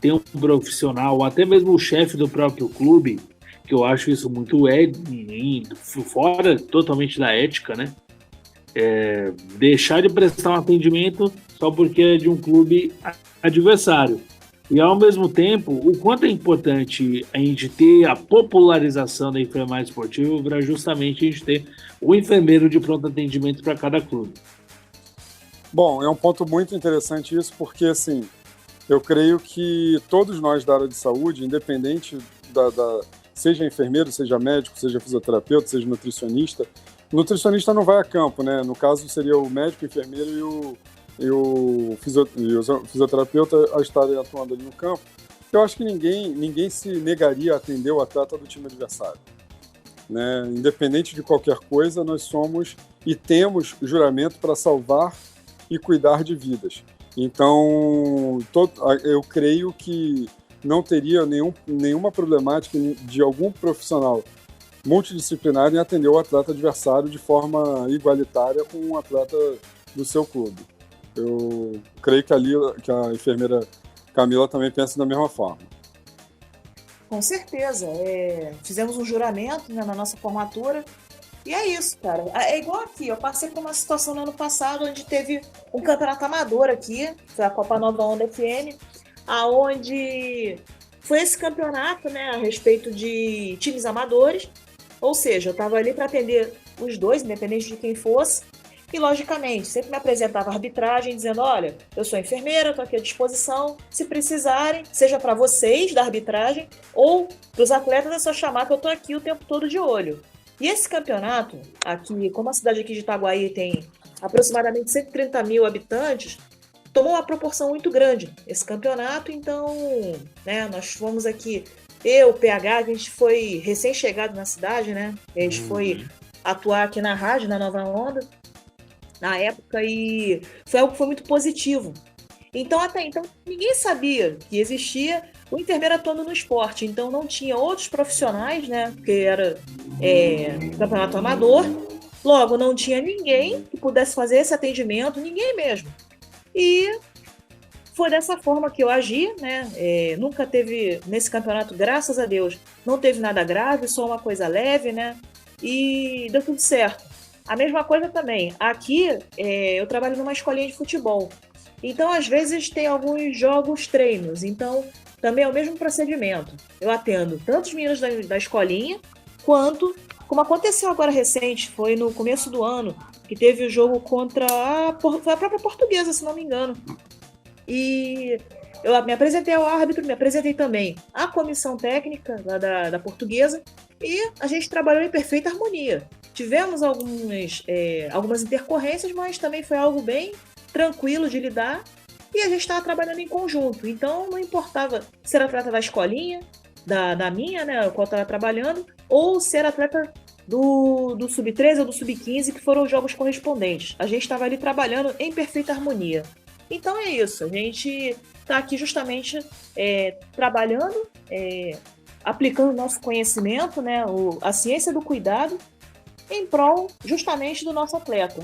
S2: ter um profissional, ou até mesmo o chefe do próprio clube, que eu acho isso muito fora totalmente da ética, né? Deixar de prestar um atendimento só porque é de um clube adversário. E, ao mesmo tempo, o quanto é importante a gente ter a popularização da enfermagem esportiva para justamente a gente ter o enfermeiro de pronto atendimento para cada clube.
S5: Bom, é um ponto muito interessante isso, porque, assim, eu creio que todos nós da área de saúde, independente seja enfermeiro, seja médico, seja fisioterapeuta, seja nutricionista, o nutricionista não vai a campo, né? No caso, seria o médico, o enfermeiro e o fisioterapeuta a estarem atuando ali no campo. Eu acho que ninguém se negaria a atender o atleta do time adversário, né? Independente de qualquer coisa, nós somos e temos juramento para salvar e cuidar de vidas. Então, eu creio que não teria nenhuma problemática de algum profissional multidisciplinar em atender o atleta adversário de forma igualitária com um atleta do seu clube. Eu creio que a enfermeira Camila também pensa da mesma forma.
S3: Com certeza. Fizemos um juramento, né, na nossa formatura. E é isso, cara. É igual aqui. Eu passei por uma situação no ano passado onde teve um campeonato amador aqui, foi a Copa Nova Onda FN, aonde foi esse campeonato, né, a respeito de times amadores. Ou seja, eu estava ali para atender os dois, independente de quem fosse. E, logicamente, sempre me apresentava a arbitragem dizendo, olha, eu sou enfermeira, estou aqui à disposição. Se precisarem, seja para vocês da arbitragem ou para os atletas, é só chamar que eu estou aqui o tempo todo de olho. E esse campeonato, aqui, como a cidade aqui de Itaguaí tem aproximadamente 130 mil habitantes, tomou uma proporção muito grande esse campeonato. Então, né, nós fomos aqui, eu, o PH, a gente foi recém-chegado na cidade, né? A gente foi atuar aqui na rádio, na Nova Onda, na época, e foi algo que foi muito positivo. Então, até então, ninguém sabia que existia o enfermeiro atuando no esporte. Então, não tinha outros profissionais, né? Porque era campeonato amador. Logo, não tinha ninguém que pudesse fazer esse atendimento, ninguém mesmo. E foi dessa forma que eu agi, né? Nunca teve, nesse campeonato, graças a Deus, não teve nada grave, só uma coisa leve, né? E deu tudo certo. A mesma coisa também. Aqui, eu trabalho numa escolinha de futebol. Então, às vezes, tem alguns jogos treinos. Então, também é o mesmo procedimento. Eu atendo tanto os meninos da escolinha, quanto, como aconteceu agora recente, foi no começo do ano, que teve o jogo contra foi a própria Portuguesa, se não me engano. E eu me apresentei ao árbitro, me apresentei também à comissão técnica lá da Portuguesa, e a gente trabalhou em perfeita harmonia. Tivemos algumas intercorrências, mas também foi algo bem tranquilo de lidar, e a gente estava trabalhando em conjunto. Então, não importava se era atleta da escolinha, da minha, né, qual estava trabalhando, ou se era atleta do Sub-13 ou do Sub-15, que foram os jogos correspondentes. A gente estava ali trabalhando em perfeita harmonia. Então é isso, a gente está aqui justamente trabalhando, aplicando o nosso conhecimento, né, a ciência do cuidado, em prol justamente do nosso atleta.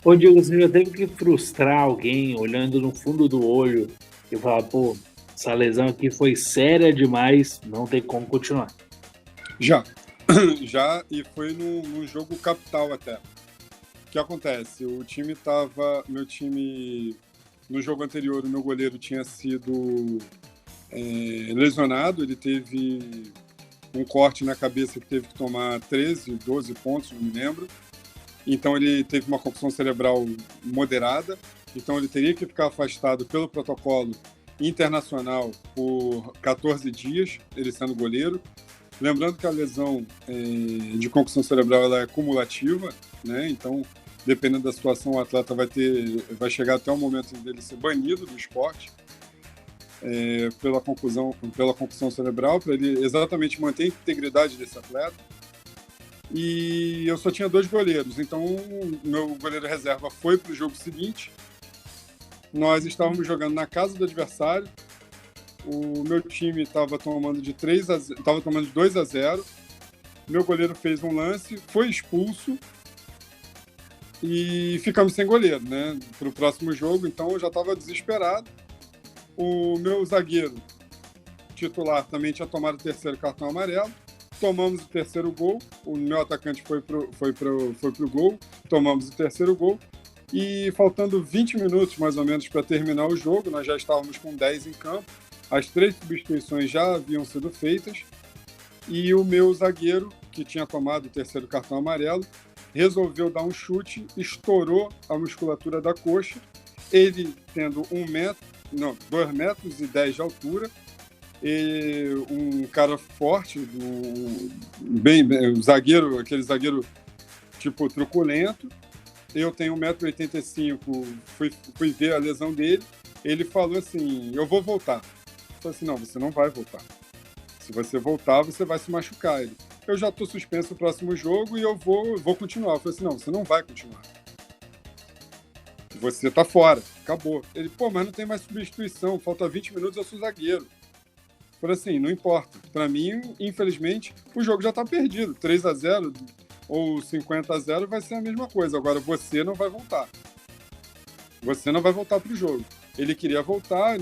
S2: Ô, Diego, você já teve que frustrar alguém olhando no fundo do olho e falar, pô, essa lesão aqui foi séria demais, não tem como continuar?
S5: Já, e foi num jogo capital até. O que acontece? Meu time, no jogo anterior, o meu goleiro tinha sido lesionado, ele teve um corte na cabeça que teve que tomar 13, 12 pontos, não me lembro. Então ele teve uma concussão cerebral moderada, então ele teria que ficar afastado pelo protocolo internacional por 14 dias, ele sendo goleiro. Lembrando que a lesão de concussão cerebral ela é cumulativa, né? Então, dependendo da situação, o atleta vai chegar até o momento dele ser banido do esporte pela concussão cerebral, para ele exatamente manter a integridade desse atleta. E eu só tinha 2 goleiros, então meu goleiro reserva foi para o jogo seguinte. Nós estávamos jogando na casa do adversário. O meu time estava tomando de 2-0. Meu goleiro fez um lance, foi expulso. e ficamos sem goleiro, né, para o próximo jogo, então eu já estava desesperado. O meu zagueiro titular também tinha tomado o terceiro cartão amarelo, tomamos o terceiro gol, o meu atacante foi pro gol, tomamos o terceiro gol, e faltando 20 minutos mais ou menos para terminar o jogo, nós já estávamos com 10 em campo, as 3 substituições já haviam sido feitas, e o meu zagueiro, que tinha tomado o terceiro cartão amarelo, resolveu dar um chute, estourou a musculatura da coxa, ele tendo 2,10 metros de altura, e um cara forte, zagueiro, aquele zagueiro tipo truculento. Eu tenho 1,85 m, fui ver a lesão dele, ele falou assim, eu vou voltar. Eu falei assim, não, você não vai voltar. Se você voltar, você vai se machucar. Eu já estou suspenso no próximo jogo e eu vou continuar. Eu falei assim, não, você não vai continuar. Você tá fora, acabou. Ele, mas não tem mais substituição, falta 20 minutos, eu sou zagueiro. Eu falei assim, não importa. Para mim, infelizmente, o jogo já tá perdido. 3-0 ou 50-0 vai ser a mesma coisa. Agora, você não vai voltar. Você não vai voltar pro jogo. Ele queria voltar,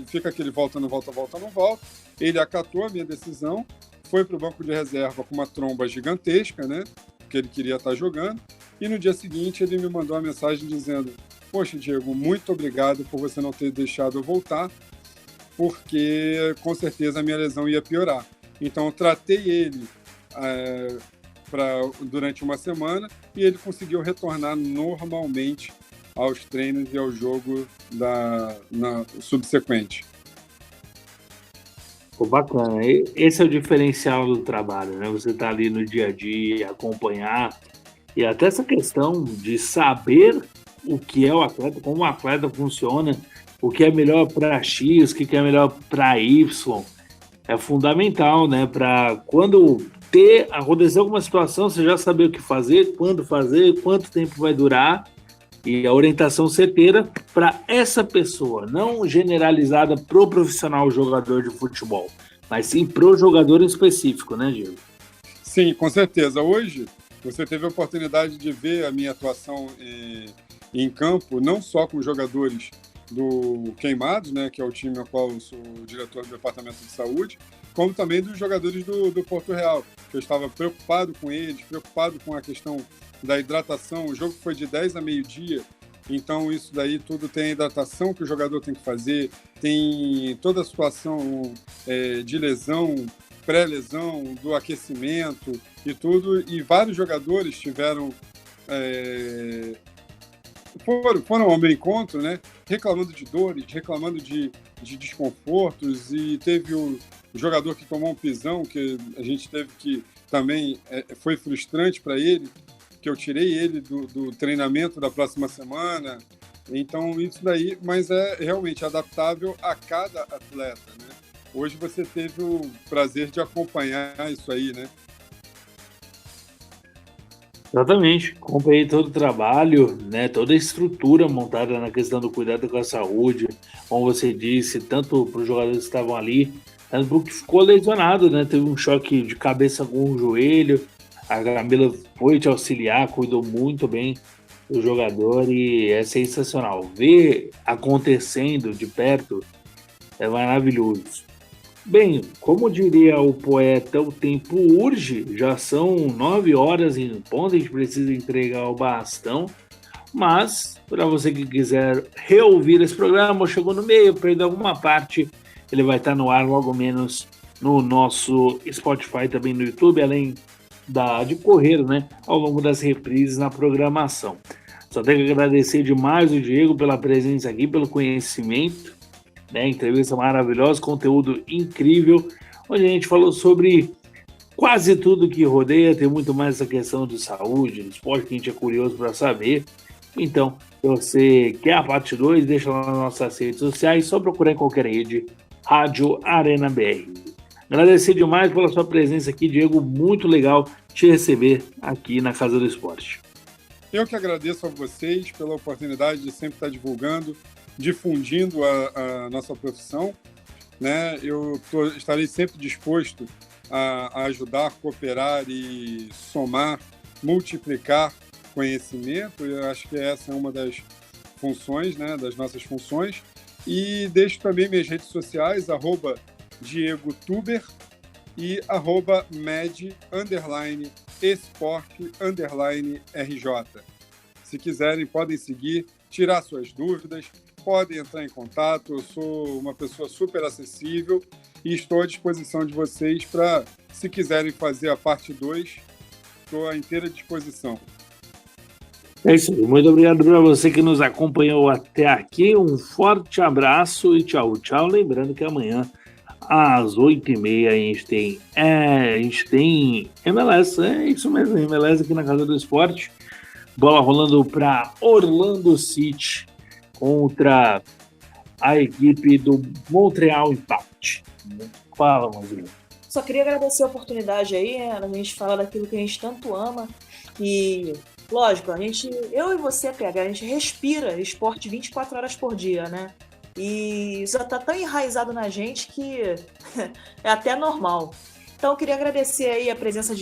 S5: fica aquele volta, não volta, volta, não volta. Ele acatou a minha decisão, foi pro banco de reserva com uma tromba gigantesca, né? Que ele queria estar jogando. E no dia seguinte, ele me mandou uma mensagem dizendo, poxa, Diego, muito obrigado por você não ter deixado eu voltar, porque com certeza a minha lesão ia piorar. Então eu tratei ele durante uma semana e ele conseguiu retornar normalmente aos treinos e ao jogo subsequente.
S2: Pô, bacana. Esse é o diferencial do trabalho, né? Você tá ali no dia a dia, acompanhar, e até essa questão de saber o que é o atleta, como o atleta funciona, o que é melhor para X, o que é melhor para Y, é fundamental, né? Para quando acontecer alguma situação, você já saber o que fazer, quando fazer, quanto tempo vai durar, e a orientação certeira para essa pessoa, não generalizada pro profissional jogador de futebol, mas sim pro jogador em específico, né, Diego?
S5: Sim, com certeza. Hoje, você teve a oportunidade de ver a minha atuação em campo, não só com jogadores do Queimados, né, que é o time ao qual eu sou o diretor do Departamento de Saúde, como também dos jogadores do Porto Real, que eu estava preocupado com eles, preocupado com a questão da hidratação. O jogo foi de 10 a meio-dia, então isso daí tudo tem a hidratação que o jogador tem que fazer, tem toda a situação de lesão, pré-lesão, do aquecimento e tudo, e vários jogadores tiveram... foram ao meu encontro, né, reclamando de dores, reclamando de desconfortos, e teve o jogador que tomou um pisão, que a gente teve que também, foi frustrante para ele, que eu tirei ele do treinamento da próxima semana. Então isso daí, mas é realmente adaptável a cada atleta, né? Hoje você teve o prazer de acompanhar isso aí, né?
S2: Exatamente, acompanhei todo o trabalho, né, toda a estrutura montada na questão do cuidado com a saúde, como você disse, tanto para os jogadores que estavam ali, tanto para o que ficou lesionado, né, teve um choque de cabeça com o joelho, a Camila foi te auxiliar, cuidou muito bem do jogador e é sensacional. Ver acontecendo de perto é maravilhoso. Bem, como diria o poeta, o tempo urge, já são 9 horas em ponto, a gente precisa entregar o bastão, mas para você que quiser reouvir esse programa, ou chegou no meio, perdeu alguma parte, ele vai estar no ar logo menos no nosso Spotify, também no YouTube, além de correr, né, ao longo das reprises na programação. Só tenho que agradecer demais o Diego pela presença aqui, pelo conhecimento, né, entrevista maravilhosa, conteúdo incrível, onde a gente falou sobre quase tudo que rodeia, tem muito mais essa questão de saúde, de esporte, que a gente é curioso para saber. Então, se você quer a parte 2, deixa lá nas nossas redes sociais, só procurar em qualquer rede, Rádio Arena BR. Agradecer demais pela sua presença aqui, Diego, muito legal te receber aqui na Casa do Esporte.
S5: Eu que agradeço a vocês pela oportunidade de sempre estar divulgando, difundindo a nossa profissão, né? Eu estarei sempre disposto a ajudar, cooperar e somar, multiplicar conhecimento, e eu acho que essa é uma das funções, né, das nossas funções. E deixo também minhas redes sociais, @DiegoTuber e @med_esporte_RJ. Se quiserem, podem seguir, tirar suas dúvidas, podem entrar em contato. Eu sou uma pessoa super acessível e estou à disposição de vocês para, se quiserem fazer a parte 2, estou à inteira disposição.
S2: É isso aí. Muito obrigado para você que nos acompanhou até aqui. Um forte abraço e tchau, tchau. Lembrando que amanhã, às 8h30, a gente tem MLS. É isso mesmo, MLS aqui na Casa do Esporte. Bola rolando para Orlando City contra a equipe do Montreal Impact. Fala, Mozinho.
S3: Só queria agradecer a oportunidade aí, né, a gente falar daquilo que a gente tanto ama. E, lógico, eu e você, PH, a gente respira esporte 24 horas por dia, né? E isso tá tão enraizado na gente que é até normal. Então, eu queria agradecer aí a presença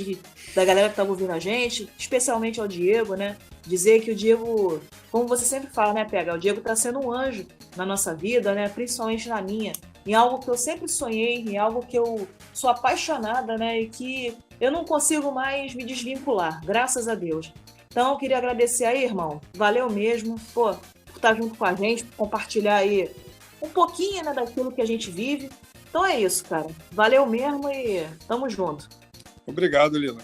S3: da galera que estava ouvindo a gente, especialmente ao Diego, né? Dizer que o Diego, como você sempre fala, né, PH? O Diego está sendo um anjo na nossa vida, né? Principalmente na minha, em algo que eu sempre sonhei, em algo que eu sou apaixonada, né? E que eu não consigo mais me desvincular, graças a Deus. Então, eu queria agradecer aí, irmão. Valeu mesmo, por estar junto com a gente, por compartilhar aí um pouquinho, né, daquilo que a gente vive. Então é isso, cara. Valeu mesmo e tamo junto.
S5: Obrigado, Lila.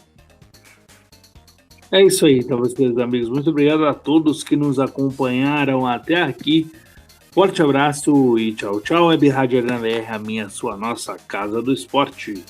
S2: É isso aí, então, meus queridos amigos. Muito obrigado a todos que nos acompanharam até aqui. Forte abraço e tchau, tchau. Web Rádio Arena BR, a minha, sua, nossa Casa do Esporte.